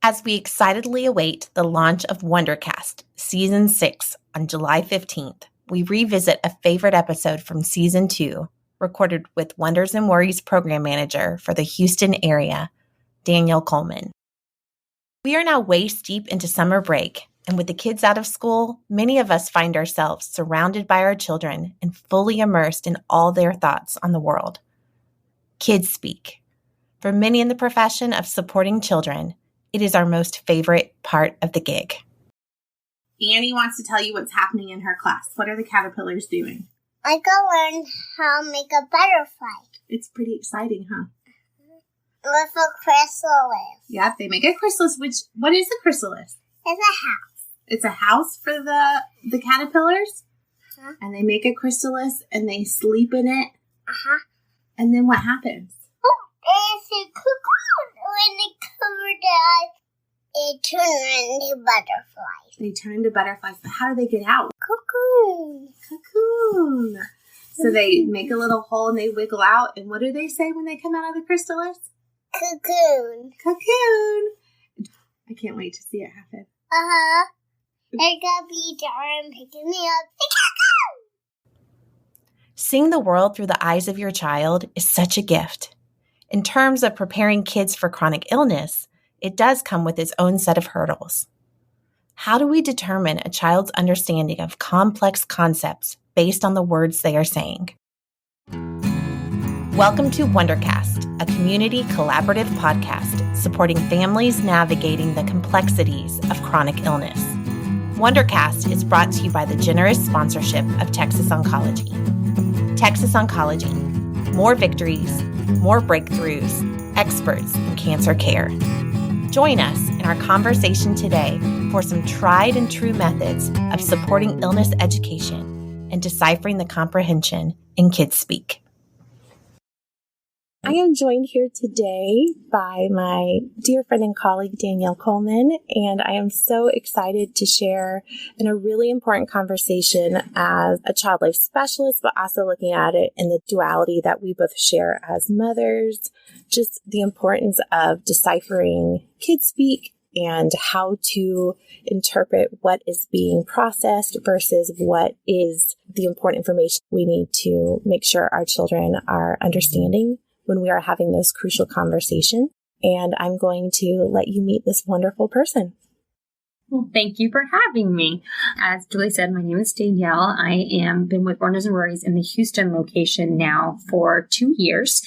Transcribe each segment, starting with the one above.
As we excitedly await the launch of WonderCast Season 6 on July 15th, we revisit a favorite episode from Season 2, recorded with Wonders and Worries Program Manager for the Houston area, Danielle Coleman. We are now waist deep into summer break, and with the kids out of school, many of us find ourselves surrounded by our children and fully immersed in all their thoughts on the world. Kidspeak. For many in the profession of supporting children, it is our most favorite part of the gig. Annie wants to tell you what's happening in her class. What are the caterpillars doing? I go learn how to make a butterfly. It's pretty exciting, huh? With a chrysalis. Yep, they make a chrysalis. What is a chrysalis? It's a house. It's a house for the caterpillars? Uh-huh. And they make a chrysalis and they sleep in it? Uh-huh. And then what happens? It's a cocoon. When they cover the eyes, it turns into butterflies. They turn into butterflies, but how do they get out? Cocoon. Cocoon. So they make a little hole and they wiggle out. And what do they say when they come out of the chrysalis? Cocoon. Cocoon. I can't wait to see it happen. Uh-huh. They're gonna be there and picking me up. Cocoon! Seeing the world through the eyes of your child is such a gift. In terms of preparing kids for chronic illness, it does come with its own set of hurdles. How do we determine a child's understanding of complex concepts based on the words they are saying? Welcome to WonderCast, a community collaborative podcast supporting families navigating the complexities of chronic illness. WonderCast is brought to you by the generous sponsorship of Texas Oncology. Texas Oncology, more victories, more breakthroughs, experts in cancer care. Join us in our conversation today for some tried and true methods of supporting illness education and deciphering the comprehension in Kidspeak. I am joined here today by my dear friend and colleague, Danielle Coleman, and I am so excited to share in a really important conversation as a child life specialist, but also looking at it in the duality that we both share as mothers, just the importance of deciphering Kidspeak and how to interpret what is being processed versus what is the important information we need to make sure our children are understanding when we are having those crucial conversations. And I'm going to let you meet this wonderful person. Well, thank you for having me. As Julie said, my name is Danielle. I am been with Wonders and Worries in the Houston location now for 2 years.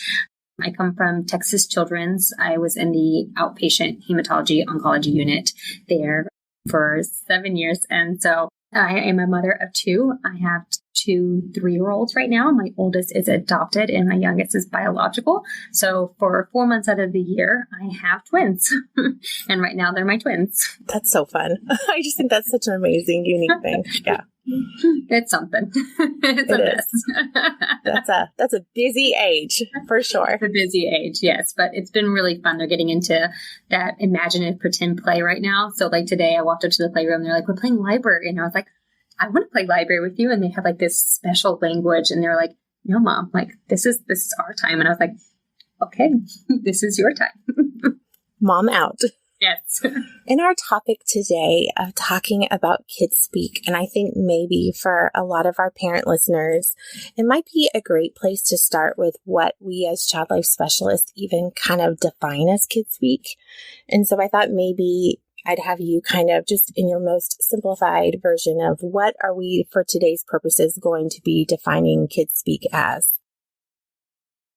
I come from Texas Children's. I was in the outpatient hematology oncology unit there for 7 years. And so I am a mother of 2. I have 2 3-year-olds right now. My oldest is adopted and my youngest is biological. So for 4 months out of the year, I have twins. And right now they're my twins. That's so fun. I just think that's such an amazing, unique thing. Yeah. It's something. It's a mess. That's a busy age for sure. It's a busy age, yes. But it's been really fun. They're getting into that imaginative pretend play right now. So like today I walked up to the playroom. They're like, we're playing library. And I was like, I want to play library with you. And they have like this special language. And they're like, no, Mom, like this is our time. And I was like, okay, this is your time. Mom out. Yes. In our topic today of talking about Kidspeak, and I think maybe for a lot of our parent listeners, it might be a great place to start with what we as child life specialists even kind of define as Kidspeak. And so I thought maybe I'd have you kind of just in your most simplified version of what are we for today's purposes going to be defining Kidspeak as?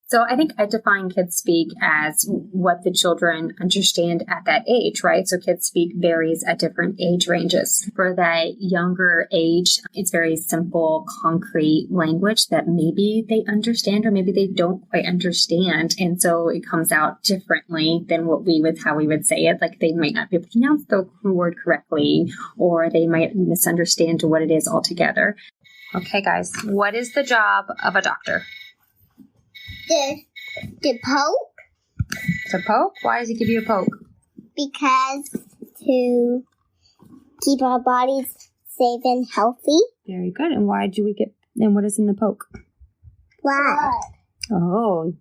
So I think I define Kidspeak as what the children understand at that age, right? So Kidspeak varies at different age ranges. For that younger age, it's very simple, concrete language that maybe they understand or maybe they don't quite understand. And so it comes out differently than how we would say it. Like they might not be able to pronounce the word correctly, or they might misunderstand what it is altogether. Okay, guys, what is the job of a doctor? The poke. To poke? Why does he give you a poke? Because to keep our bodies safe and healthy. Very good. And what is in the poke? Blood. Oh,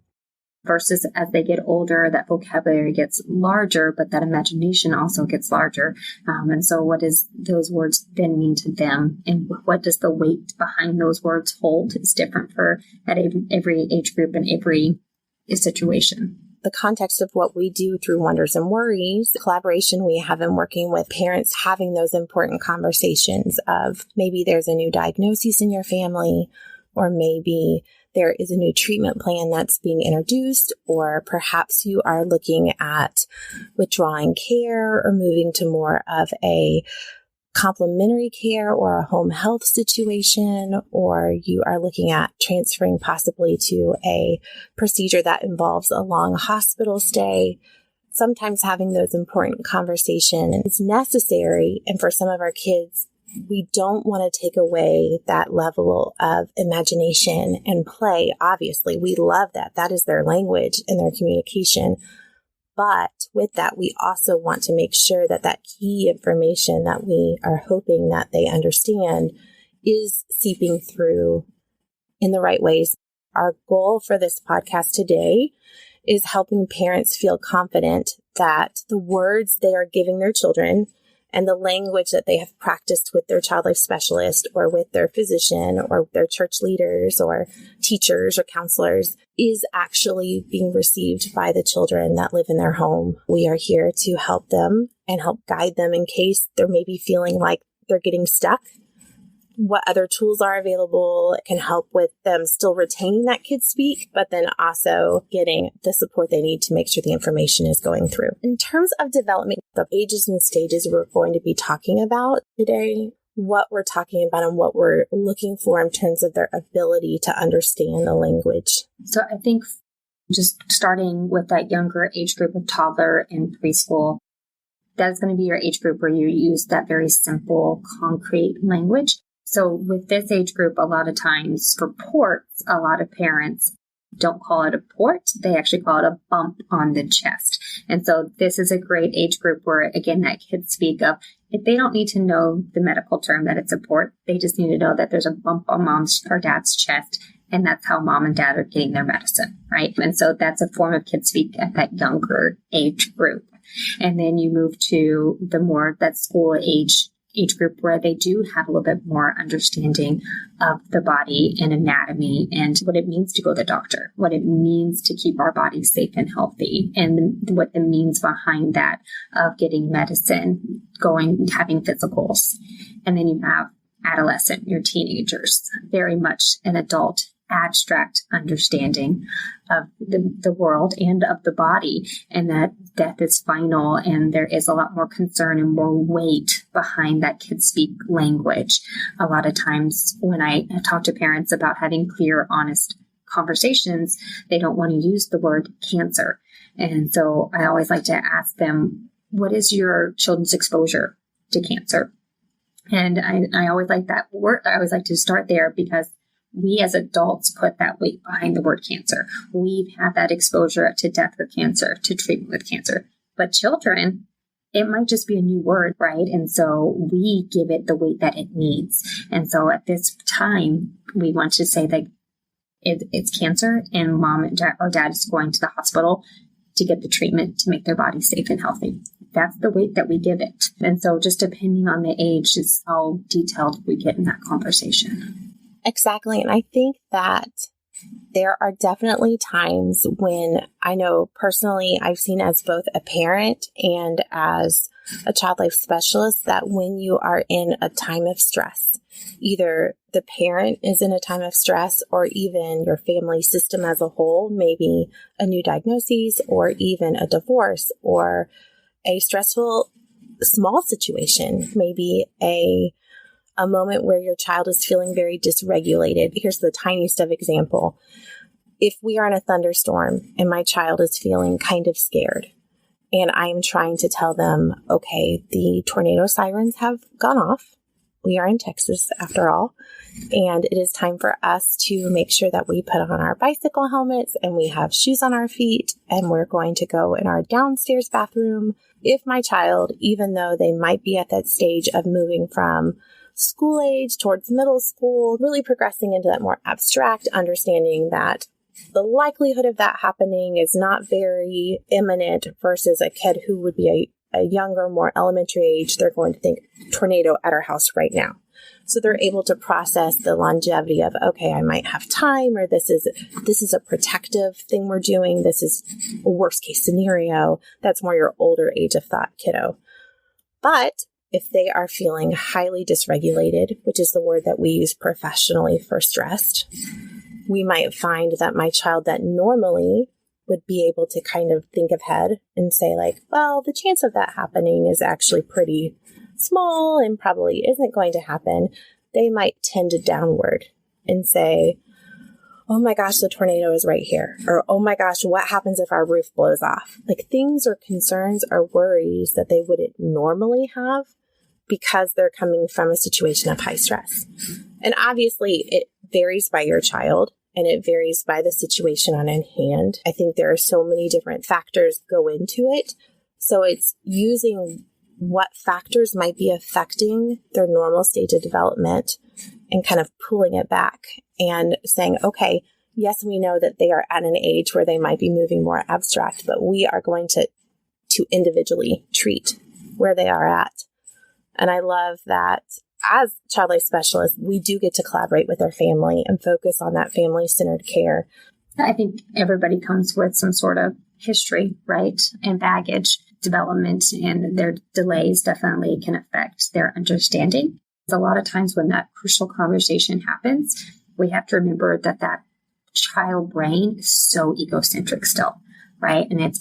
versus as they get older, that vocabulary gets larger, but that imagination also gets larger. And so what does those words then mean to them? And what does the weight behind those words hold is different for at every age group and every situation. The context of what we do through Wonders and Worries, the collaboration we have in working with parents, having those important conversations of maybe there's a new diagnosis in your family, or maybe there is a new treatment plan that's being introduced, or perhaps you are looking at withdrawing care or moving to more of a complementary care or a home health situation, or you are looking at transferring possibly to a procedure that involves a long hospital stay. Sometimes having those important conversations is necessary. And for some of our kids, we don't want to take away that level of imagination and play. Obviously, we love that. That is their language and their communication. But with that, we also want to make sure that that key information that we are hoping that they understand is seeping through in the right ways. Our goal for this podcast today is helping parents feel confident that the words they are giving their children and the language that they have practiced with their child life specialist or with their physician or their church leaders or teachers or counselors is actually being received by the children that live in their home. We are here to help them and help guide them in case they're maybe feeling like they're getting stuck. What other tools are available can help with them still retaining that Kidspeak, but then also getting the support they need to make sure the information is going through. In terms of development, the ages and stages we're going to be talking about today, what we're talking about and what we're looking for in terms of their ability to understand the language. So I think just starting with that younger age group of toddler and preschool, that's going to be your age group where you use that very simple, concrete language. So with this age group, a lot of times for ports, a lot of parents don't call it a port. They actually call it a bump on the chest. And so this is a great age group where, again, that kids speak of, if they don't need to know the medical term that it's a port, they just need to know that there's a bump on mom's or dad's chest. And that's how mom and dad are getting their medicine, right? And so that's a form of Kidspeak at that younger age group. And then you move to the more that school age group where they do have a little bit more understanding of the body and anatomy and what it means to go to the doctor, what it means to keep our bodies safe and healthy, and what the means behind that of getting medicine, having physicals. And then you have adolescent, your teenagers, very much an adult abstract understanding of the world and of the body, and that death is final, and there is a lot more concern and more weight behind that Kidspeak language. A lot of times when I talk to parents about having clear, honest conversations, they don't want to use the word cancer. And so I always like to ask them, what is your children's exposure to cancer? And I always like that word. I always like to start there because we as adults put that weight behind the word cancer. We've had that exposure to death with cancer, to treatment with cancer. But children, it might just be a new word, right? And so we give it the weight that it needs. And so at this time, we want to say that it's cancer and mom and dad, or dad is going to the hospital to get the treatment to make their body safe and healthy. That's the weight that we give it. And so just depending on the age is how detailed we get in that conversation. Exactly. And I think that there are definitely times when I know personally I've seen as both a parent and as a child life specialist that when you are in a time of stress, either the parent is in a time of stress or even your family system as a whole, maybe a new diagnosis or even a divorce or a stressful small situation, maybe a moment where your child is feeling very dysregulated. Here's the tiniest of example. If we are in a thunderstorm and my child is feeling kind of scared and I'm trying to tell them, okay, the tornado sirens have gone off. We are in Texas after all. And it is time for us to make sure that we put on our bicycle helmets and we have shoes on our feet and we're going to go in our downstairs bathroom. If my child, even though they might be at that stage of moving from school age towards middle school, really progressing into that more abstract understanding that the likelihood of that happening is not very imminent versus a kid who would be a younger, more elementary age. They're going to think tornado at our house right now. So they're able to process the longevity of, okay, I might have time, or this is a protective thing we're doing. This is a worst case scenario. That's more your older age of thought kiddo. But if they are feeling highly dysregulated, which is the word that we use professionally for stressed, we might find that my child that normally would be able to kind of think ahead and say like, well, the chance of that happening is actually pretty small and probably isn't going to happen. They might tend to downward and say, oh my gosh, the tornado is right here. Or, oh my gosh, what happens if our roof blows off? Like things or concerns or worries that they wouldn't normally have because they're coming from a situation of high stress. And obviously it varies by your child and it varies by the situation on hand. I think there are so many different factors go into it. So it's using what factors might be affecting their normal stage of development and kind of pulling it back and saying, okay, yes, we know that they are at an age where they might be moving more abstract, but we are going to individually treat where they are at. And I love that as child life specialists, we do get to collaborate with our family and focus on that family-centered care. I think everybody comes with some sort of history, right? And baggage development, and their delays definitely can affect their understanding. A lot of times when that crucial conversation happens, we have to remember that that child brain is so egocentric still, right? And it's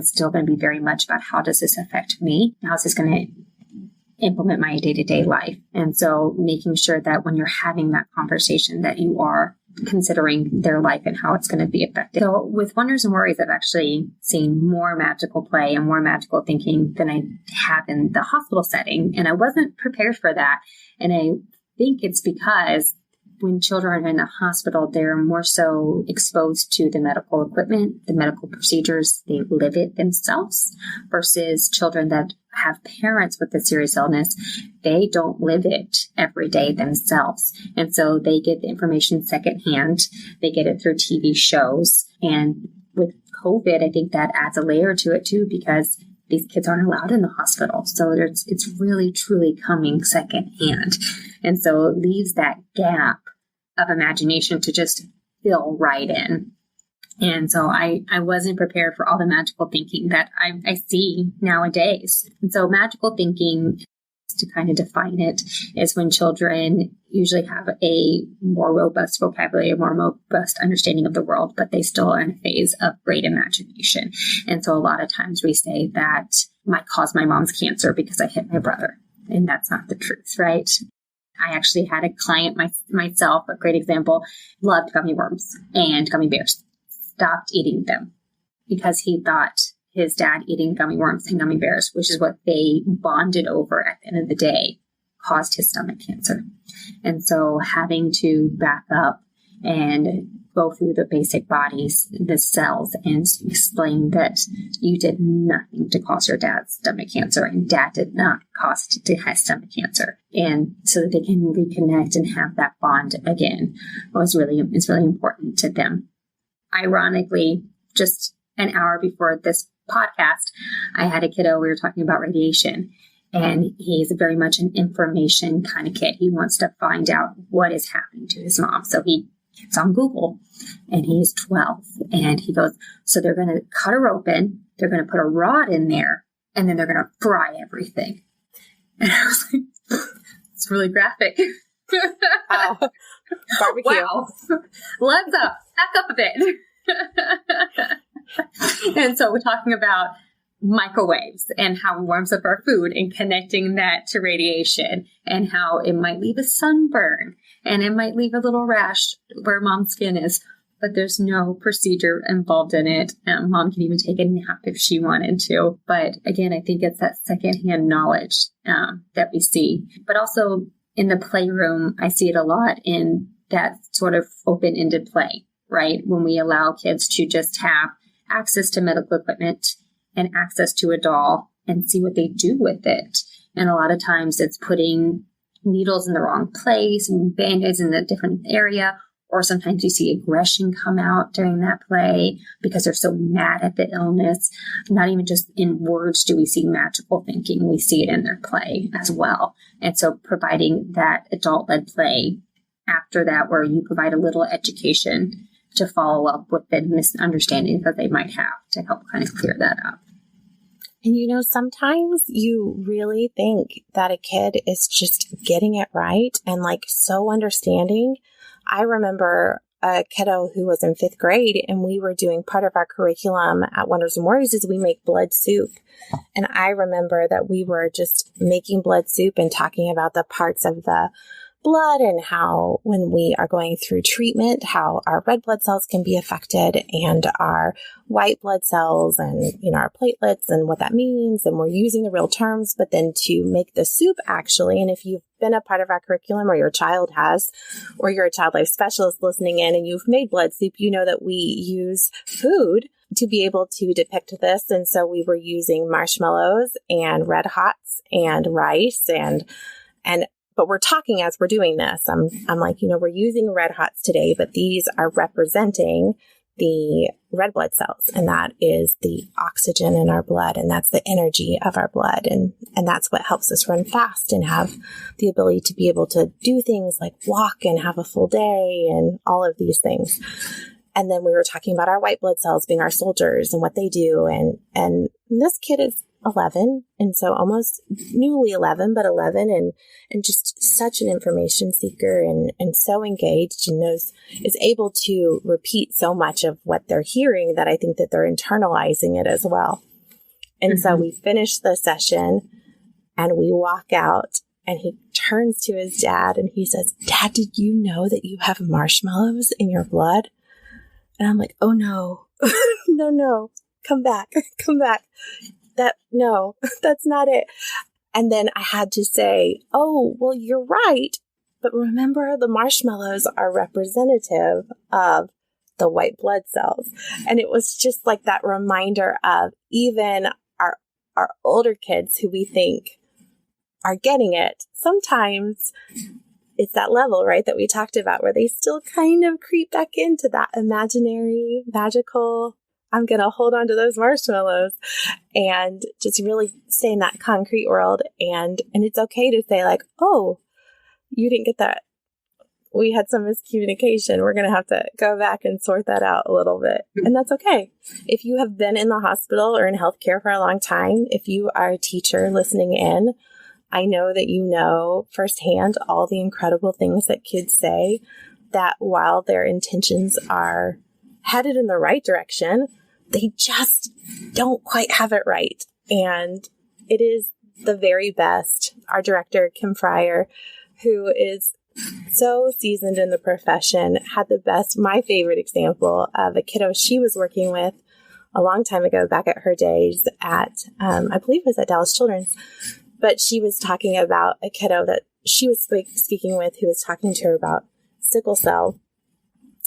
still going to be very much about how does this affect me? How is this going to implement my day-to-day life? And so making sure that when you're having that conversation that you are considering their life and how it's going to be affected. So with Wonders and Worries, I've actually seen more magical play and more magical thinking than I have in the hospital setting. And I wasn't prepared for that. And I think it's because when children are in the hospital, they're more so exposed to the medical equipment, the medical procedures. They live it themselves versus children that have parents with a serious illness. They don't live it every day themselves. And so they get the information secondhand. They get it through TV shows. And with COVID, I think that adds a layer to it too, because these kids aren't allowed in the hospital. So it's really, truly coming secondhand. And so it leaves that gap of imagination to just fill right in. And so I wasn't prepared for all the magical thinking that I see nowadays. And so magical thinking, to kind of define it, is when children usually have a more robust vocabulary, a more robust understanding of the world, but they still are in a phase of great imagination. And so a lot of times we say that might cause my mom's cancer because I hit my brother. And that's not the truth, right? I actually had a client myself, a great example, loved gummy worms and gummy bears. Stopped eating them because he thought his dad eating gummy worms and gummy bears, which is what they bonded over at the end of the day, caused his stomach cancer. And so having to back up and go through the basic bodies, the cells, and explain that you did nothing to cause your dad's stomach cancer and dad did not cause to have stomach cancer. And so that they can reconnect and have that bond again is really important to them. Ironically, just an hour before this podcast, I had a kiddo, we were talking about radiation, and he's very much an information kind of kid. He wants to find out what is happening to his mom. So he gets on Google, and he's 12, and he goes, so they're going to cut her open, they're going to put a rod in there, and then they're going to fry everything. And I was like, it's really graphic. Barbecue. Wow. Let's back up a bit. And so we're talking about microwaves and how it warms up our food and connecting that to radiation and how it might leave a sunburn and it might leave a little rash where mom's skin is, but there's no procedure involved in it. Mom can even take a nap if she wanted to. But again, I think it's that secondhand knowledge that we see. But also in the playroom, I see it a lot in that sort of open-ended play, right? When we allow kids to just have access to medical equipment and access to a doll and see what they do with it. And a lot of times it's putting needles in the wrong place and band-aids in a different area, or sometimes you see aggression come out during that play because they're so mad at the illness. Not even just in words do we see magical thinking, we see it in their play as well. And so providing that adult-led play after that, where you provide a little education to follow up with the misunderstandings that they might have to help kind of clear that up. And sometimes you really think that a kid is just getting it right and like so understanding. I remember a kiddo who was in 5th grade, and we were doing part of our curriculum at Wonders and Worries is we make blood soup. And I remember that we were just making blood soup and talking about the parts of the blood and how when we are going through treatment, how our red blood cells can be affected and our white blood cells and, our platelets and what that means. And we're using the real terms, but then to make the soup actually, and if you've been a part of our curriculum or your child has, or you're a child life specialist listening in and you've made blood soup, you know that we use food to be able to depict this. And so we were using marshmallows and red hots and rice but we're talking as we're doing this. I'm like, we're using red hots today, but these are representing the red blood cells. And that is the oxygen in our blood. And that's the energy of our blood. And that's what helps us run fast and have the ability to be able to do things like walk and have a full day and all of these things. And then we were talking about our white blood cells being our soldiers and what they do. And this kid is 11. And so almost newly 11, but 11 and just such an information seeker and so engaged and is able to repeat so much of what they're hearing that I think that they're internalizing it as well. And so we finish the session and we walk out and he turns to his dad and he says, "Dad, did you know that you have marshmallows in your blood?" And I'm like, "Oh no, no, come back. No, that's not it." And then I had to say, "Oh, well, you're right. But remember, the marshmallows are representative of the white blood cells." And it was just like that reminder of even our older kids who we think are getting it. Sometimes it's that level, right, that we talked about where they still kind of creep back into that imaginary, magical, I'm going to hold on to those marshmallows and just really stay in that concrete world. And it's okay to say like, "Oh, you didn't get that. We had some miscommunication. We're going to have to go back and sort that out a little bit." And that's okay. If you have been in the hospital or in healthcare for a long time, if you are a teacher listening in, I know that you know firsthand all the incredible things that kids say, that while their intentions are headed in the right direction, they just don't quite have it right. And it is the very best. Our director, Kim Fryer, who is so seasoned in the profession, had my favorite example of a kiddo she was working with a long time ago, back at her days at, I believe it was at Dallas Children's. But she was talking about a kiddo that she was speaking with who was talking to her about sickle cell.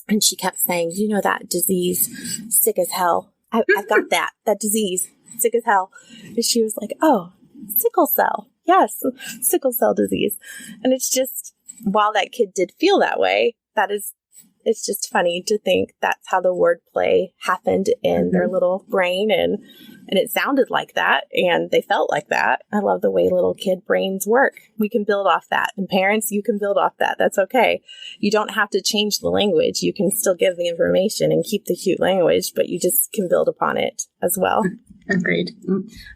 And she kept saying, that disease, sick as hell. I've got that disease, sick as hell. And she was like, "Oh, sickle cell. Yes, sickle cell disease." And it's just, while that kid did feel that way, it's just funny to think that's how the wordplay happened in their little brain. And it sounded like that and they felt like that. I love the way little kid brains work. We can build off that. And parents, you can build off that. That's okay. You don't have to change the language. You can still give the information and keep the cute language, but you just can build upon it as well. Agreed.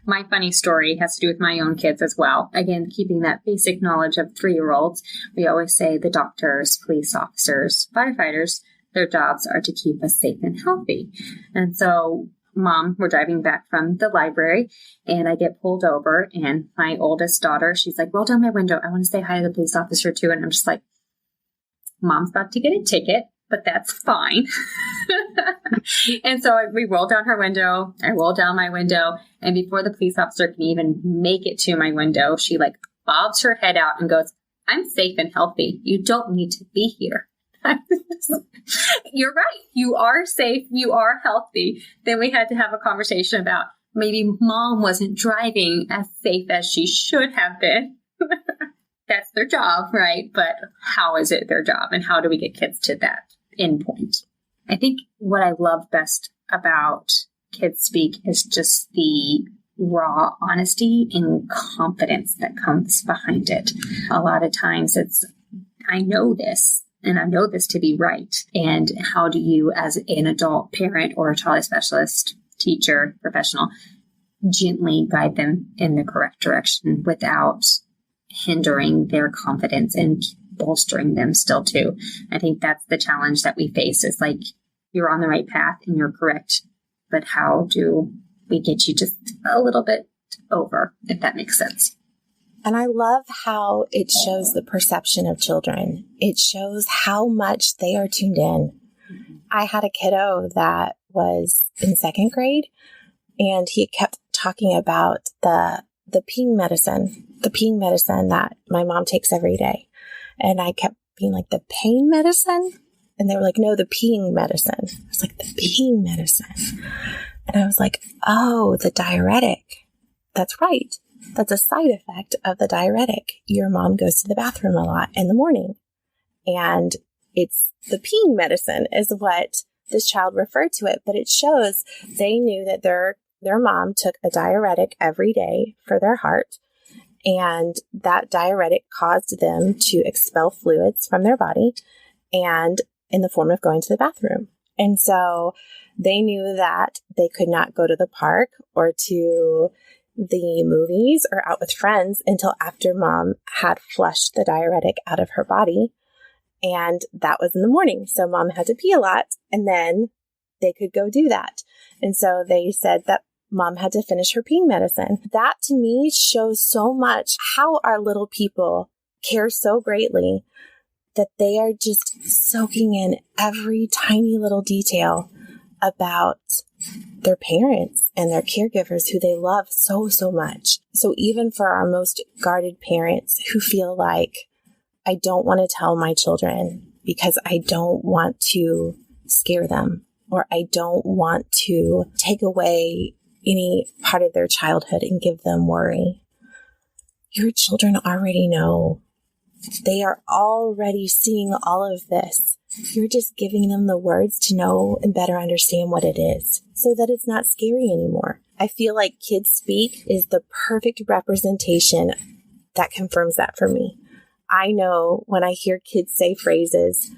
My funny story has to do with my own kids as well. Again, keeping that basic knowledge of 3-year-olds. We always say the doctors, police officers, firefighters, their jobs are to keep us safe and healthy. And so, Mom, we're driving back from the library and I get pulled over and my oldest daughter, she's like, "Roll down my window. I want to say hi to the police officer too." And I'm just like, Mom's about to get a ticket, but that's fine. And so we roll down her window. I roll down my window. And before the police officer can even make it to my window, she bobs her head out and goes, "I'm safe and healthy. You don't need to be here." You're right. You are safe. You are healthy. Then we had to have a conversation about maybe Mom wasn't driving as safe as she should have been. That's their job, right? But how is it their job? And how do we get kids to that endpoint. I think what I love best about Kidspeak is just the raw honesty and confidence that comes behind it. A lot of times it's, I know this, and I know this to be right. And how do you, as an adult parent or a child life specialist, teacher, professional, gently guide them in the correct direction without hindering their confidence and bolstering them still too? I think that's the challenge that we face. Is like, you're on the right path and you're correct, but how do we get you just a little bit over, if that makes sense? And I love how it shows the perception of children. It shows how much they are tuned in. I had a kiddo that was in second grade, and he kept talking about the peeing medicine that my mom takes every day. And I kept being like, the pain medicine? And they were like, no, the peeing medicine. I was like, the peeing medicine. And I was like, oh, the diuretic. That's right. That's a side effect of the diuretic. Your mom goes to the bathroom a lot in the morning. And it's the peeing medicine is what this child referred to it. But it shows they knew that their mom took a diuretic every day for their heart. And that diuretic caused them to expel fluids from their body and in the form of going to the bathroom. And so they knew that they could not go to the park or to the movies or out with friends until after mom had flushed the diuretic out of her body. And that was in the morning. So mom had to pee a lot, and then they could go do that. And so they said that mom had to finish her peeing medicine. That to me shows so much how our little people care so greatly that they are just soaking in every tiny little detail about their parents and their caregivers who they love so, so much. So even for our most guarded parents who feel like, I don't want to tell my children because I don't want to scare them, or I don't want to take away any part of their childhood and give them worry. Your children already know. They are already seeing all of this. You're just giving them the words to know and better understand what it is so that it's not scary anymore. I feel like Kidspeak is the perfect representation that confirms that for me. I know when I hear kids say phrases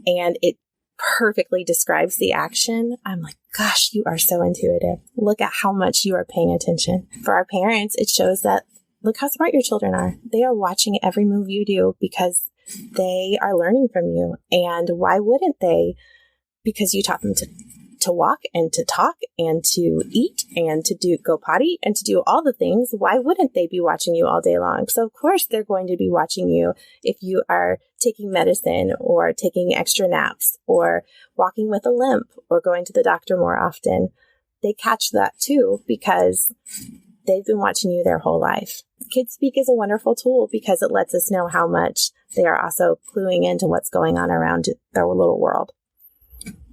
and it perfectly describes the action, I'm like, gosh, you are so intuitive. Look at how much you are paying attention. For our parents, it shows that look how smart your children are. They are watching every move you do because they are learning from you. And why wouldn't they? Because you taught them to walk and to talk and to eat and to go potty and to do all the things. Why wouldn't they be watching you all day long? So of course they're going to be watching you if you are taking medicine or taking extra naps or walking with a limp or going to the doctor more often. They catch that too because they've been watching you their whole life. Kidspeak is a wonderful tool because it lets us know how much they are also cluing into what's going on around their little world.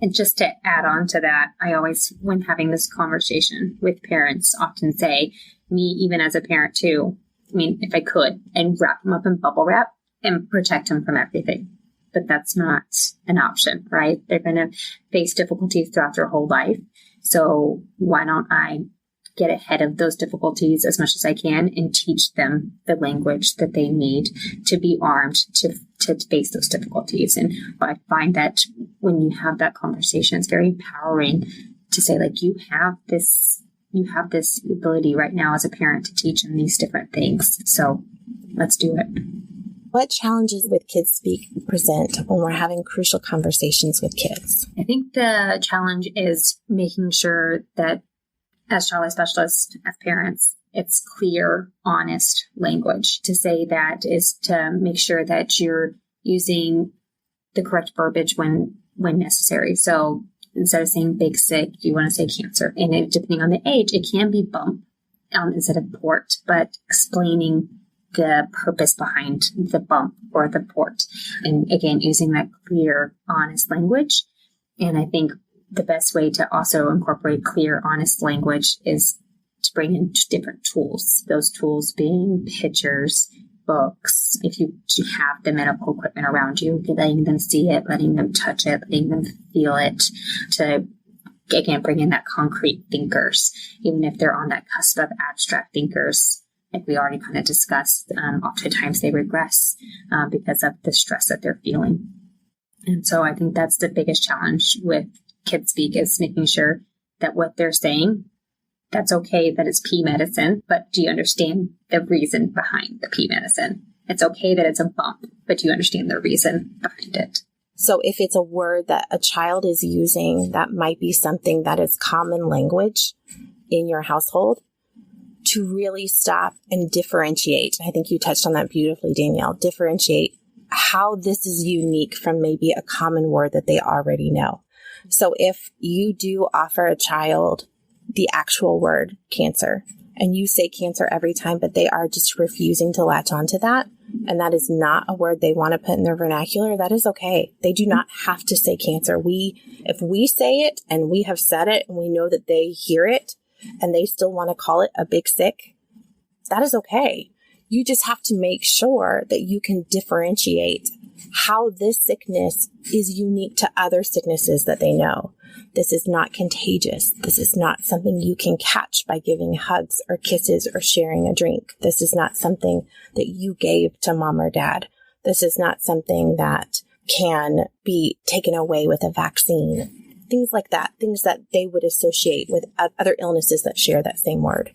And just to add on to that, I always, when having this conversation with parents, often say, me even as a parent too, I mean, if I could, and wrap them up in bubble wrap and protect them from everything. But that's not an option, right? They're going to face difficulties throughout their whole life. So why don't I get ahead of those difficulties as much as I can and teach them the language that they need to be armed to face those difficulties. And I find that when you have that conversation, it's very empowering to say, like, you have this ability right now as a parent to teach them these different things. So let's do it. What challenges with Kidspeak present when we're having crucial conversations with kids? I think the challenge is making sure that as child life specialists, as parents, it's clear, honest language. To say that is to make sure that you're using the correct verbiage when necessary. So instead of saying big sick, you want to say cancer. And depending on the age, it can be bump instead of port, but explaining the purpose behind the bump or the port. And again, using that clear, honest language. And I think the best way to also incorporate clear, honest language is to bring in different tools. Those tools being pictures, books, if you have the medical equipment around you, letting them see it, letting them touch it, letting them feel it, to, again, bring in that concrete thinkers, even if they're on that cusp of abstract thinkers. Like we already kind of discussed, oftentimes they regress because of the stress that they're feeling. And so I think that's the biggest challenge with Kidspeak, is making sure that what they're saying, that's okay that it's pee medicine, but do you understand the reason behind the pee medicine? It's okay that it's a bump, but do you understand the reason behind it? So if it's a word that a child is using, that might be something that is common language in your household, to really stop and differentiate. I think you touched on that beautifully, Danielle. Differentiate how this is unique from maybe a common word that they already know. So if you do offer a child the actual word cancer, and you say cancer every time, but they are just refusing to latch onto that, and that is not a word they want to put in their vernacular, that is okay. They do not have to say cancer. If we say it and we have said it and we know that they hear it and they still want to call it a big sick, that is okay. You just have to make sure that you can differentiate how this sickness is unique to other sicknesses that they know. This is not contagious. This is not something you can catch by giving hugs or kisses or sharing a drink. This is not something that you gave to mom or dad. This is not something that can be taken away with a vaccine. Things like that, things that they would associate with other illnesses that share that same word.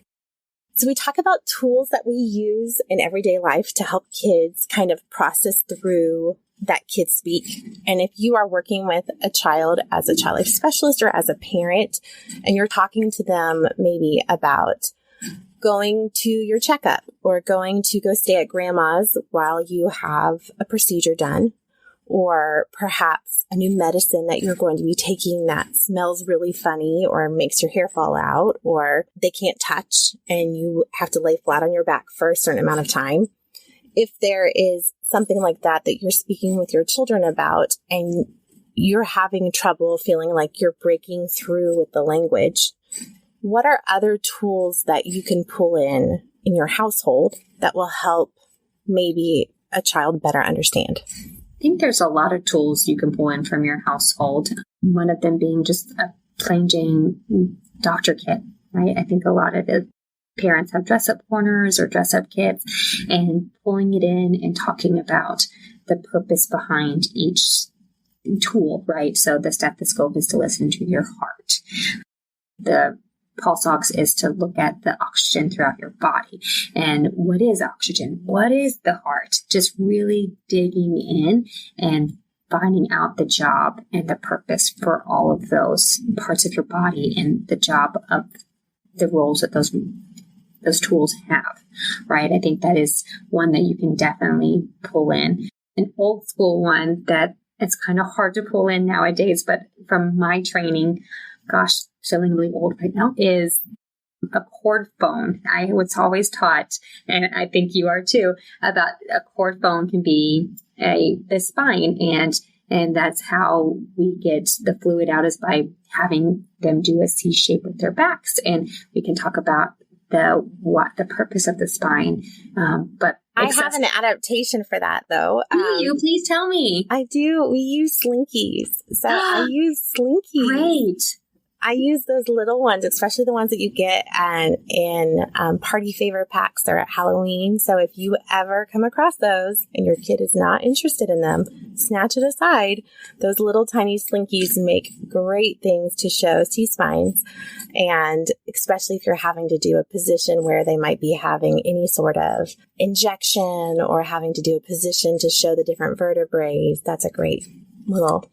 So we talk about tools that we use in everyday life to help kids kind of process through that Kidspeak. And if you are working with a child as a child life specialist or as a parent, and you're talking to them maybe about going to your checkup or going to go stay at grandma's while you have a procedure done, or perhaps a new medicine that you're going to be taking that smells really funny or makes your hair fall out, or they can't touch and you have to lay flat on your back for a certain amount of time. If there is something like that you're speaking with your children about and you're having trouble feeling like you're breaking through with the language, what are other tools that you can pull in your household that will help maybe a child better understand? I think there's a lot of tools you can pull in from your household. One of them being just a plain Jane doctor kit, right? I think a lot of the parents have dress-up corners or dress-up kits, and pulling it in and talking about the purpose behind each tool, right? So the stethoscope is to listen to your heart. The pulse ox is to look at the oxygen throughout your body. And what is oxygen? What is the heart? Just really digging in and finding out the job and the purpose for all of those parts of your body and the job of the roles that those tools have, right? I think that is one that you can definitely pull in. An old school one that it's kind of hard to pull in nowadays, but from my training, gosh, feeling really old right now, is a cord phone. I was always taught, and I think you are too, about a cord phone can be the spine, and that's how we get the fluid out, is by having them do a C shape with their backs. And we can talk about the purpose of the spine. But I have an adaptation for that, though. You please tell me. I do. We use Slinkies. So I use Slinkies. Great. I use those little ones, especially the ones that you get in party favor packs or at Halloween. So if you ever come across those and your kid is not interested in them, snatch it aside. Those little tiny Slinkies make great things to show C-spines. And especially if you're having to do a position where they might be having any sort of injection or having to do a position to show the different vertebrae, that's a great little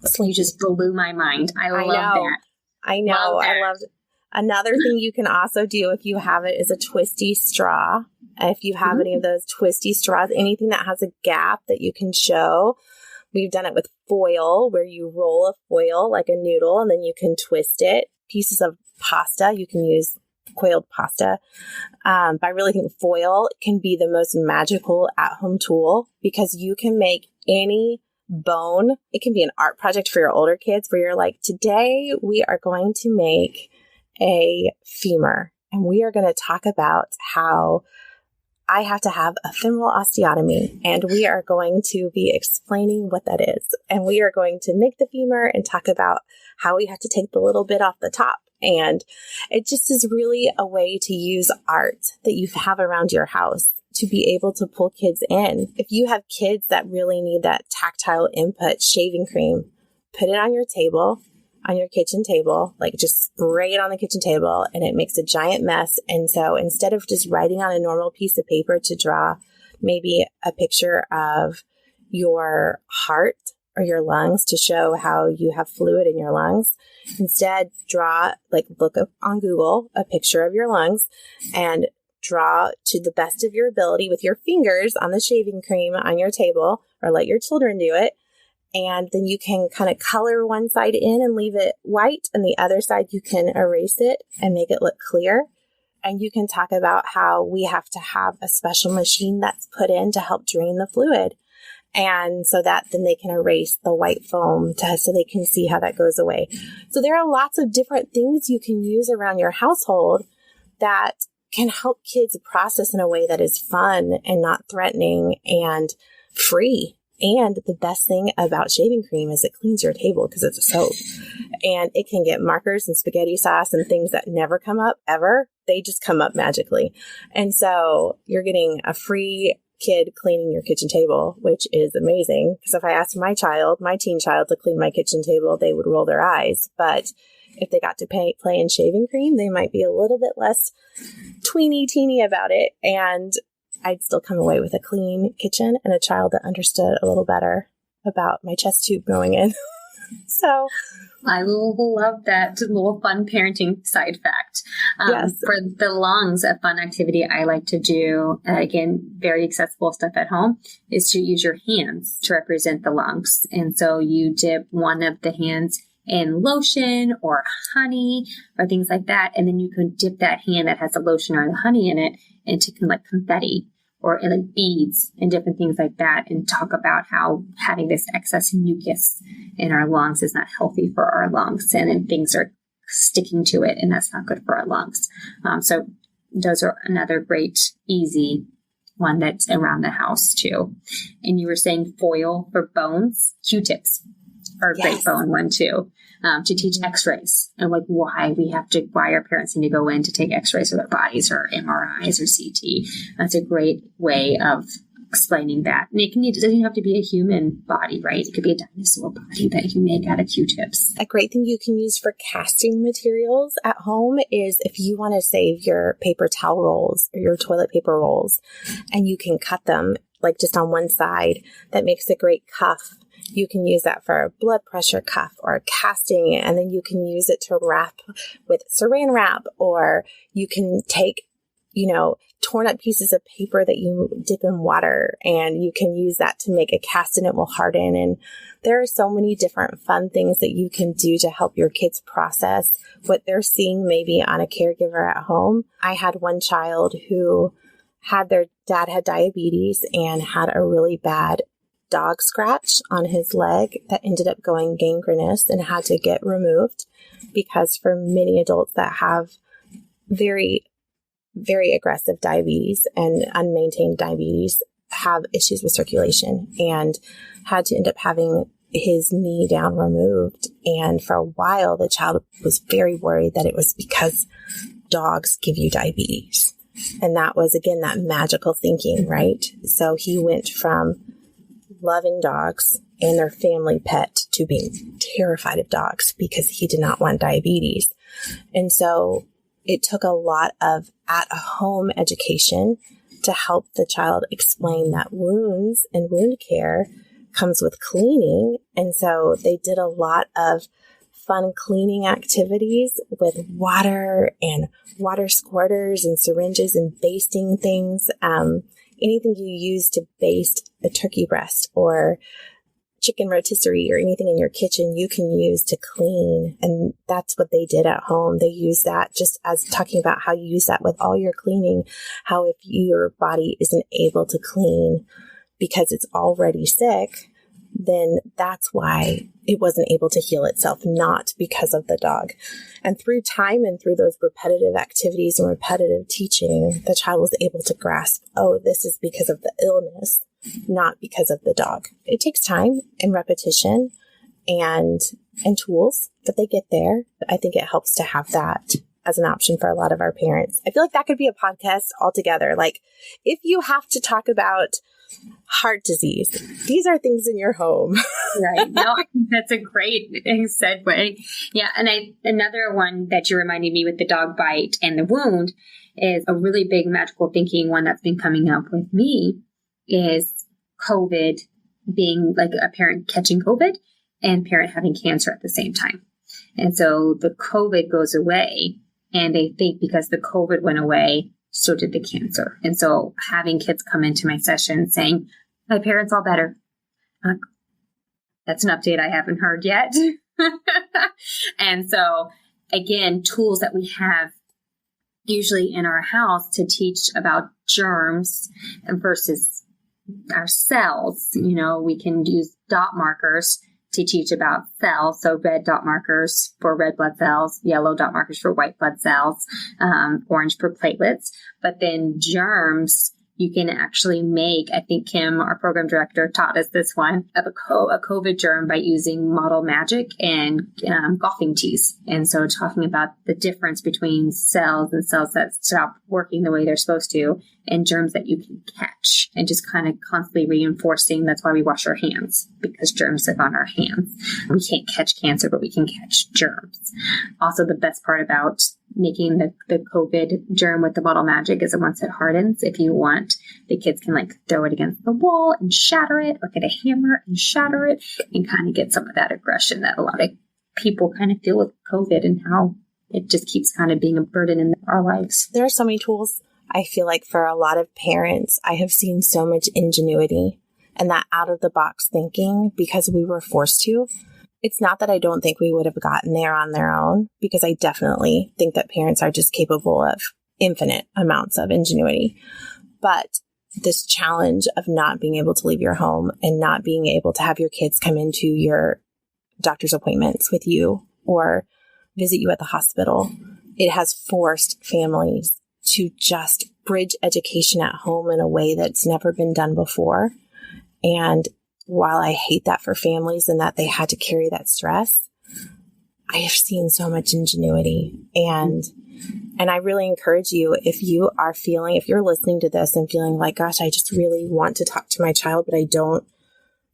Slinky. You just blew my mind. I love that. I know. I loved it. Another thing you can also do if you have it is a twisty straw. If you have any of those twisty straws, anything that has a gap that you can show. We've done it with foil, where you roll a foil like a noodle and then you can twist it. Pieces of pasta, you can use coiled pasta. But I really think foil can be the most magical at-home tool, because you can make any bone. It can be an art project for your older kids where you're like, today we are going to make a femur and we are going to talk about how I have to have a femoral osteotomy, and we are going to be explaining what that is. And we are going to make the femur and talk about how we have to take the little bit off the top. And it just is really a way to use art that you have around your house to be able to pull kids in. If you have kids that really need that tactile input, shaving cream, put it on your table, on your kitchen table, like just spray it on the kitchen table, and it makes a giant mess. And so instead of just writing on a normal piece of paper to draw maybe a picture of your heart or your lungs to show how you have fluid in your lungs, instead look up on Google a picture of your lungs and draw to the best of your ability with your fingers on the shaving cream on your table, or let your children do it. And then you can kind of color one side in and leave it white, and the other side you can erase it and make it look clear. And you can talk about how we have to have a special machine that's put in to help drain the fluid. And so that then they can erase the white foam so they can see how that goes away. So there are lots of different things you can use around your household that can help kids process in a way that is fun and not threatening and free. And the best thing about shaving cream is it cleans your table because it's a soap. And it can get markers and spaghetti sauce and things that never come up ever. They just come up magically. And so you're getting a free kid cleaning your kitchen table, which is amazing. Because if I asked my teen child to clean my kitchen table, they would roll their eyes. But if they got to play in shaving cream, they might be a little bit less teeny about it. And I'd still come away with a clean kitchen and a child that understood a little better about my chest tube going in. So I love that little fun parenting side fact. Yes. For the lungs, a fun activity I like to do, again, very accessible stuff at home, is to use your hands to represent the lungs. And so you dip one of the hands in lotion or honey or things like that. And then you can dip that hand that has the lotion or the honey in it into like confetti or like beads and different things like that, and talk about how having this excess mucus in our lungs is not healthy for our lungs, and then things are sticking to it, and that's not good for our lungs. So those are another great, easy one that's around the house too. And you were saying foil for bones, Q-tips are a great bone one too, to teach x-rays and like why our parents need to go in to take x-rays of their bodies or MRIs or CT. That's a great way of explaining that. And it doesn't have to be a human body, right? It could be a dinosaur body that you make out of Q-tips. A great thing you can use for casting materials at home is if you want to save your paper towel rolls or your toilet paper rolls, and you can cut them like just on one side. That makes a great cuff. You can use that for a blood pressure cuff or a casting, and then you can use it to wrap with saran wrap, or you can take, torn up pieces of paper that you dip in water, and you can use that to make a cast and it will harden. And there are so many different fun things that you can do to help your kids process what they're seeing maybe on a caregiver at home. I had one child who their dad had diabetes and had a really bad dog scratch on his leg that ended up going gangrenous and had to get removed, because for many adults that have very, very aggressive diabetes and unmaintained diabetes have issues with circulation, and had to end up having his knee down removed. And for a while, the child was very worried that it was because dogs give you diabetes. And that was, again, that magical thinking, right? So he went from loving dogs and their family pet to being terrified of dogs because he did not want diabetes. And so it took a lot of at-home education to help the child explain that wounds and wound care comes with cleaning. And so they did a lot of fun cleaning activities with water and water squirters and syringes and basting things. Anything you use to baste a turkey breast or chicken rotisserie or anything in your kitchen, you can use to clean. And that's what they did at home. They used that just as talking about how you use that with all your cleaning, how if your body isn't able to clean because it's already sick, then that's why it wasn't able to heal itself, not because of the dog. And through time and through those repetitive activities and repetitive teaching, the child was able to grasp, oh, this is because of the illness, not because of the dog. It takes time and repetition and tools, but they get there. I think it helps to have that as an option for a lot of our parents. I feel like that could be a podcast altogether. Like, if you have to talk about heart disease, these are things in your home. Right. No, I think that's a great segue. Yeah. And another one that you reminded me with the dog bite and the wound is a really big magical thinking one that's been coming up with me is COVID being like a parent catching COVID and parent having cancer at the same time. And so the COVID goes away and they think because the COVID went away, so did the cancer. And so having kids come into my session saying, my parents all better. That's an update I haven't heard yet. And so again, tools that we have usually in our house to teach about germs versus our cells. You know, we can use dot markers to teach about cells. So red dot markers for red blood cells, yellow dot markers for white blood cells, orange for platelets. But then germs, you can actually make, I think Kim, our program director, taught us this one, of a COVID germ by using model magic and golfing tees. And so talking about the difference between cells and cells that stop working the way they're supposed to and germs that you can catch, and just kind of constantly reinforcing that's why we wash our hands, because germs live on our hands. We can't catch cancer, but we can catch germs. Also, the best part about making the COVID germ with the bottle magic is that once it hardens, if you want, the kids can like throw it against the wall and shatter it, or get a hammer and shatter it, and kind of get some of that aggression that a lot of people kind of feel with COVID and how it just keeps kind of being a burden in our lives. There are so many tools. I feel like for a lot of parents, I have seen so much ingenuity and that out of the box thinking because we were forced to. It's not that I don't think we would have gotten there on their own, because I definitely think that parents are just capable of infinite amounts of ingenuity. But this challenge of not being able to leave your home and not being able to have your kids come into your doctor's appointments with you or visit you at the hospital, it has forced families to just bridge education at home in a way that's never been done before. And while I hate that for families and that they had to carry that stress, I have seen so much ingenuity. And I really encourage you, if you're listening to this and feeling like, gosh, I just really want to talk to my child, but I don't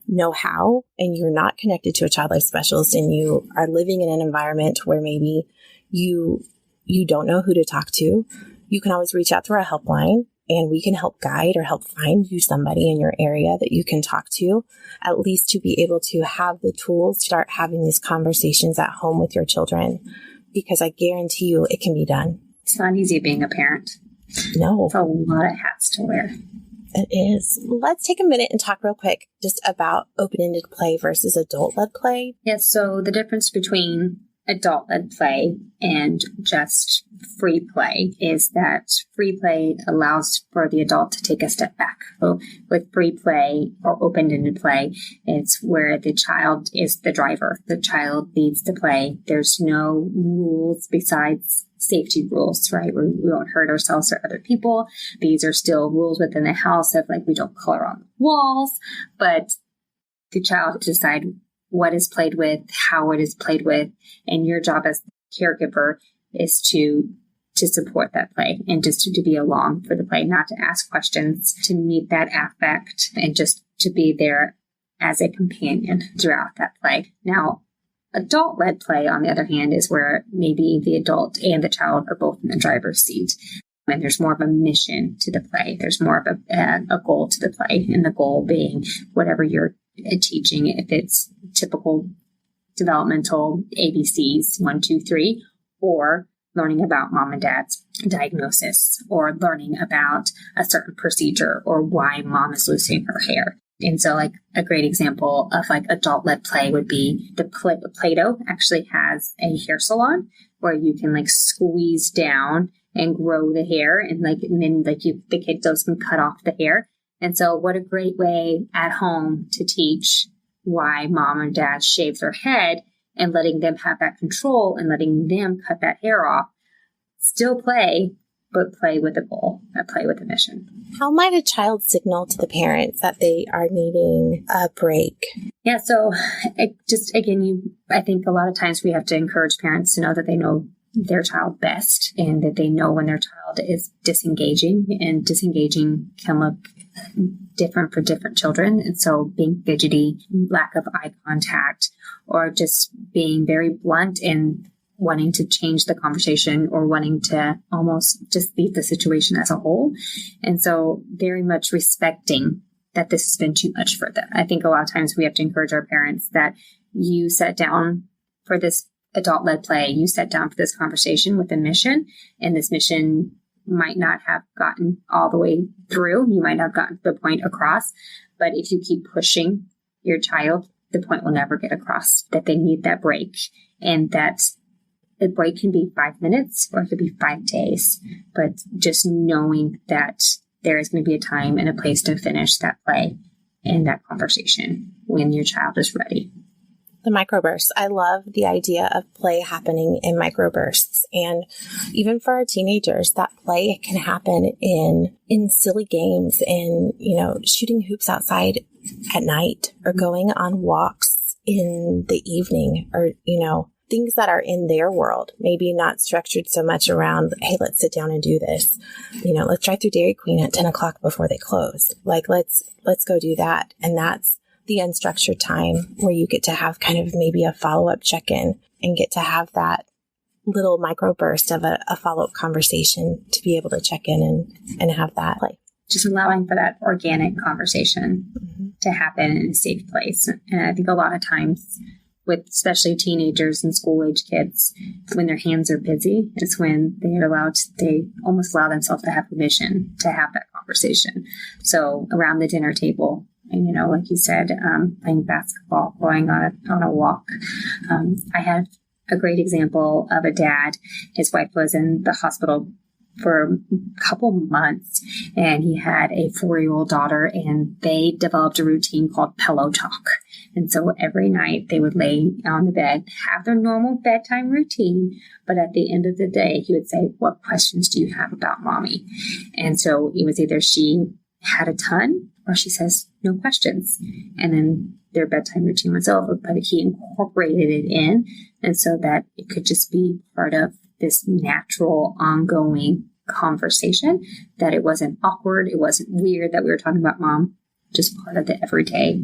know how, and you're not connected to a child life specialist and you are living in an environment where maybe you don't know who to talk to, you can always reach out through our helpline. And we can help guide or help find you somebody in your area that you can talk to, at least to be able to have the tools to start having these conversations at home with your children. Because I guarantee you it can be done. It's not easy being a parent. No. It's a lot of hats to wear. It is. Let's take a minute and talk real quick just about open-ended play versus adult-led play. Yes. So the difference between adult-led play and just free play is that free play allows for the adult to take a step back. So with free play or open-ended play, it's where the child is the driver. The child leads the play. There's no rules besides safety rules, right? We won't hurt ourselves or other people. These are still rules within the house of like, we don't color on the walls, but the child decide what is played with, how it is played with, and your job as caregiver is to support that play and just to be along for the play, not to ask questions, to meet that affect, and just to be there as a companion throughout that play. Now, adult-led play, on the other hand, is where maybe the adult and the child are both in the driver's seat. And there's more of a mission to the play. There's more of a goal to the play, and the goal being whatever you're teaching, if it's typical developmental ABCs, 1, 2, 3, or learning about mom and dad's diagnosis, or learning about a certain procedure, or why mom is losing her hair. And so like a great example of like adult-led play would be the Play-Doh actually has a hair salon where you can like squeeze down and grow the hair, and then the kiddos can cut off the hair. And so what a great way at home to teach why mom and dad shave their head and letting them have that control and letting them cut that hair off. Still play, but play with a goal and play with a mission. How might a child signal to the parents that they are needing a break? Yeah, so I think a lot of times we have to encourage parents to know that they know their child best and that they know when their child is disengaging, and disengaging can look different for different children. And so being fidgety, lack of eye contact, or just being very blunt and wanting to change the conversation or wanting to almost just leave the situation as a whole. And so very much respecting that this has been too much for them. I think a lot of times we have to encourage our parents that you sat down for this adult-led play, you sat down for this conversation with a mission, and this mission might not have gotten all the way through. You might not have gotten the point across, but if you keep pushing your child, the point will never get across that they need that break, and that the break can be 5 minutes or it could be 5 days, but just knowing that there is going to be a time and a place to finish that play and that conversation when your child is ready. The microbursts. I love the idea of play happening in microbursts. And even for our teenagers, that play can happen in silly games, in, shooting hoops outside at night, or going on walks in the evening, or, things that are in their world, maybe not structured so much around, hey, let's sit down and do this. Let's drive through Dairy Queen at 10 o'clock before they close. Like, let's go do that. And that's the unstructured time where you get to have kind of maybe a follow-up check-in and get to have that little microburst of a follow-up conversation to be able to check in and have that play. Just allowing for that organic conversation to happen in a safe place. And I think a lot of times with especially teenagers and school-age kids, when their hands are busy, it's when they almost allow themselves to have permission to have that conversation. So around the dinner table, and, like you said, playing basketball, going on a walk. I had a great example of a dad. His wife was in the hospital for a couple months, and he had a 4-year-old daughter, and they developed a routine called pillow talk. And so every night they would lay on the bed, have their normal bedtime routine, but at the end of the day, he would say, "What questions do you have about mommy?" And so it was either she had a ton, or she says, "No questions." And then their bedtime routine was over, but he incorporated it in. And so that it could just be part of this natural, ongoing conversation, that it wasn't awkward. It wasn't weird that we were talking about mom, just part of the everyday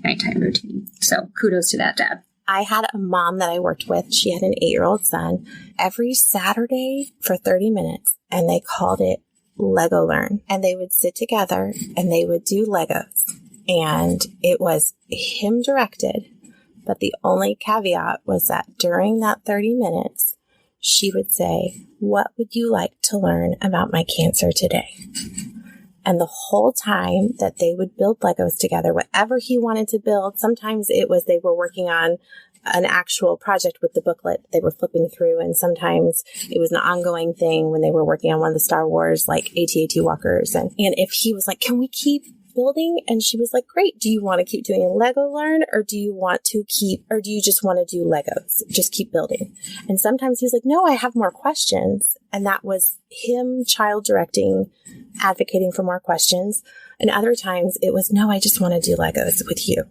nighttime routine. So kudos to that dad. I had a mom that I worked with. She had an 8-year-old son every Saturday for 30 minutes, and they called it Lego Learn. And they would sit together and they would do Legos. And it was him directed. But the only caveat was that during that 30 minutes, she would say, "What would you like to learn about my cancer today?" And the whole time that they would build Legos together, whatever he wanted to build, sometimes it was they were working on an actual project with the booklet they were flipping through. And sometimes it was an ongoing thing when they were working on one of the Star Wars, like AT-AT walkers. And if he was like, "Can we keep building?" And she was like, "Great. Do you want to keep doing a Lego Learn, or do you just want to do Legos? Just keep building." And sometimes he was like, "No, I have more questions." And that was him child directing, advocating for more questions. And other times it was, "No, I just want to do Legos with you."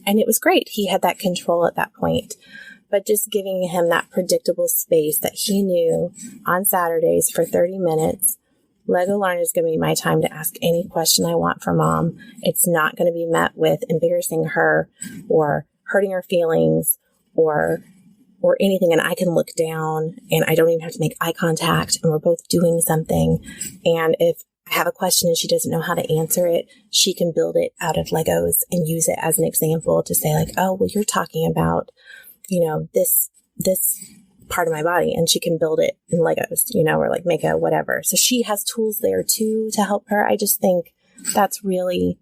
And it was great. He had that control at that point. But just giving him that predictable space that he knew on Saturdays for 30 minutes, Lego Learn is going to be my time to ask any question I want from mom. It's not going to be met with embarrassing her or hurting her feelings or anything. And I can look down and I don't even have to make eye contact, and we're both doing something. And if I have a question and she doesn't know how to answer it, she can build it out of Legos and use it as an example to say, like, "Oh, well, you're talking about, this part of my body," and she can build it in Legos, or like make a whatever. So she has tools there too to help her. I just think that's really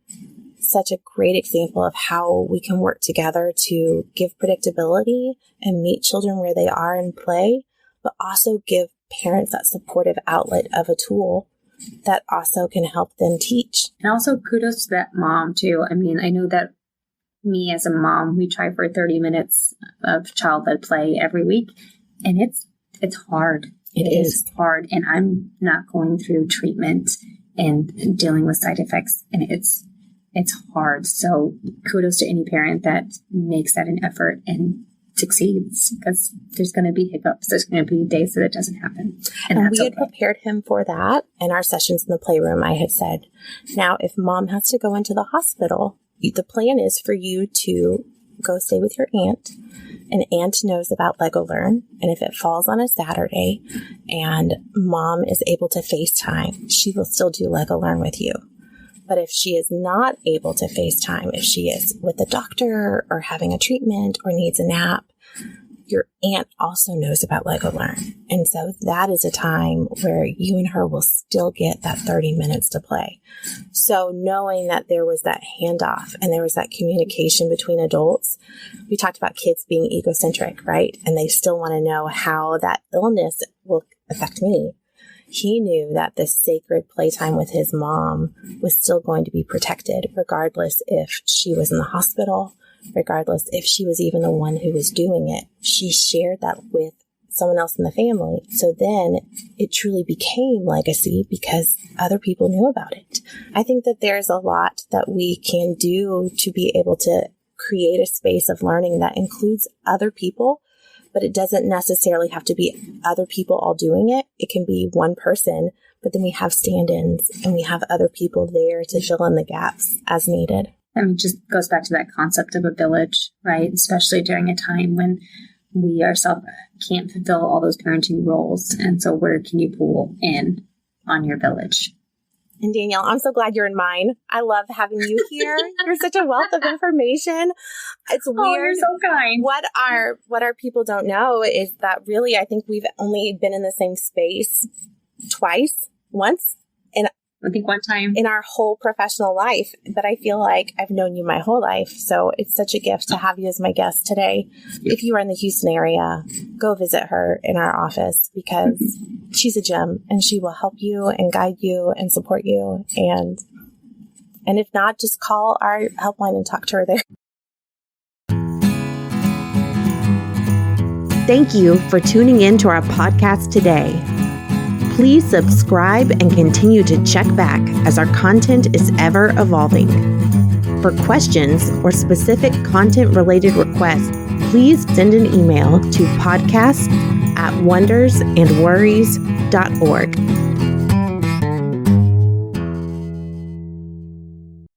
such a great example of how we can work together to give predictability and meet children where they are and play, but also give parents that supportive outlet of a tool that also can help them teach. And also kudos to that mom too. I mean, I know that me as a mom, we try for 30 minutes of child-led play every week, and it's hard. It is hard, and I'm not going through treatment and dealing with side effects, and it's hard. So kudos to any parent that makes that an effort and succeeds, because there's going to be hiccups. There's going to be days that it doesn't happen. And we had prepared him for that in our sessions in the playroom. I had said, now, if mom has to go into the hospital, the plan is for you to go stay with your aunt. An aunt knows about Lego Learn. And if it falls on a Saturday and mom is able to FaceTime, she will still do Lego Learn with you. But if she is not able to FaceTime, if she is with the doctor or having a treatment or needs a nap, your aunt also knows about Lego Learn. And so that is a time where you and her will still get that 30 minutes to play. So knowing that there was that handoff and there was that communication between adults, we talked about kids being egocentric, right? And they still want to know how that illness will affect me. He knew that the sacred playtime with his mom was still going to be protected, regardless if she was in the hospital, regardless if she was even the one who was doing it. She shared that with someone else in the family. So then it truly became legacy because other people knew about it. I think that there's a lot that we can do to be able to create a space of learning that includes other people, but it doesn't necessarily have to be other people all doing it. It can be one person, but then we have stand-ins and we have other people there to fill in the gaps as needed. I mean, it just goes back to that concept of a village, right? Especially during a time when we ourselves can't fulfill all those parenting roles. And so where can you pull in on your village? And Danielle, I'm so glad you're in mine. I love having you here. You're such a wealth of information. It's weird. Oh, you're so kind. What our people don't know is that really, I think we've only been in the same space once. I think one time in our whole professional life, but I feel like I've known you my whole life. So it's such a gift to have you as my guest today. If you are in the Houston area, go visit her in our office because she's a gem and she will help you and guide you and support you. And if not, just call our helpline and talk to her there. Thank you for tuning in to our podcast today. Please subscribe and continue to check back as our content is ever evolving. For questions or specific content-related requests, please send an email to podcast@wondersandworries.org.